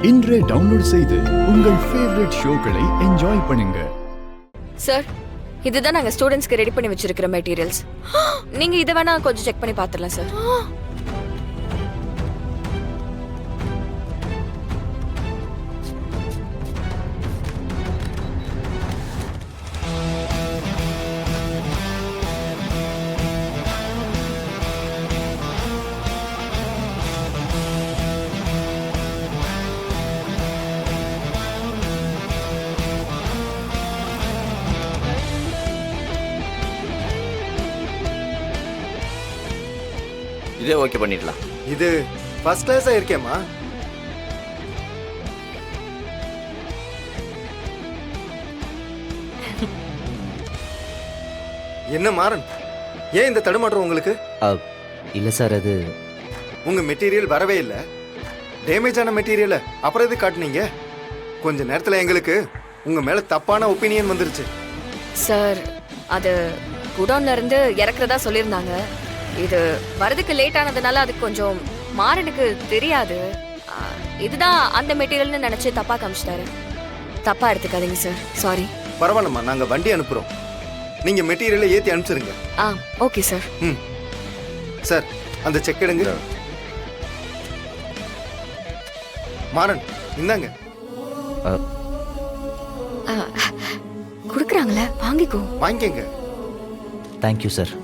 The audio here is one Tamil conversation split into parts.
இன்றே டவுன்லோட் செய்து உங்கள் ஃபேவரட் ஷோக்களை என்ஜாய் பண்ணுங்க. சார், இதுதான் நாங்க ஸ்டூடெண்ட்ஸ்க்கு ரெடி பண்ணி வச்சிருக்கிற மெட்டீரியல்ஸ். நீங்க இதை வேணா கொஞ்சம் செக் பண்ணி பார்த்துடலாம் சார். இதே ஓகே பண்ணிடலாம். இது ஃபர்ஸ்ட் கிளாஸா இருக்கேம்மா. என்ன மாறன், ஏன் இந்த தடுமாற்றம் உங்களுக்கு? இல்லை சார், அது உங்க மெட்டீரியல் வரவே இல்லை. டேமேஜ் ஆன மெட்டீரியலை அப்புறம் எது காட்டுனீங்க? கொஞ்ச நேரத்தில் எங்களுக்கு உங்க மேல தப்பான ஒப்பீனியன் வந்துருச்சு. சார், அது குடோன்ல இருந்து இறக்குறதா சொல்லியிருந்தாங்க. இது வரதுக்கு லேட் ஆனதுனால அது கொஞ்சம் மாறனுக்கு தெரியாது. இதுதான் அந்த மெட்டீரியல்னு நினைச்சு தப்பா காமிச்சிட்டாரு. தப்பா எடுத்துக்காதீங்க சார், சாரி. பரவாயில்லம்மா, நாங்க வண்டி அனுப்புறோம். நீங்க மெட்டீரியலை ஏத்தி அனுப்பிச்சிருங்க. Okay sir. சார், அந்த செக் எடுங்க. மாறன், இந்தாங்க. கொடுக்குறாங்களே, வாங்கிக்கோ. வாங்கிக்கங்க. Thank you sir.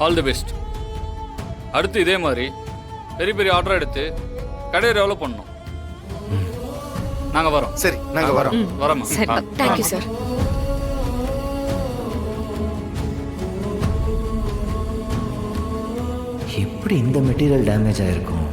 All the best. அடுத்து இதே மாதிரி பெரிய பெரிய ஆர்டர் எடுத்து கடையை டெவலப் பண்ணணும். நாங்கள் வரோம். சரி, நாங்க வரோம். வரோம்மா. Thank you sir. எப்படி இந்த மெட்டீரியல் டேமேஜ் ஆகிருக்கும்?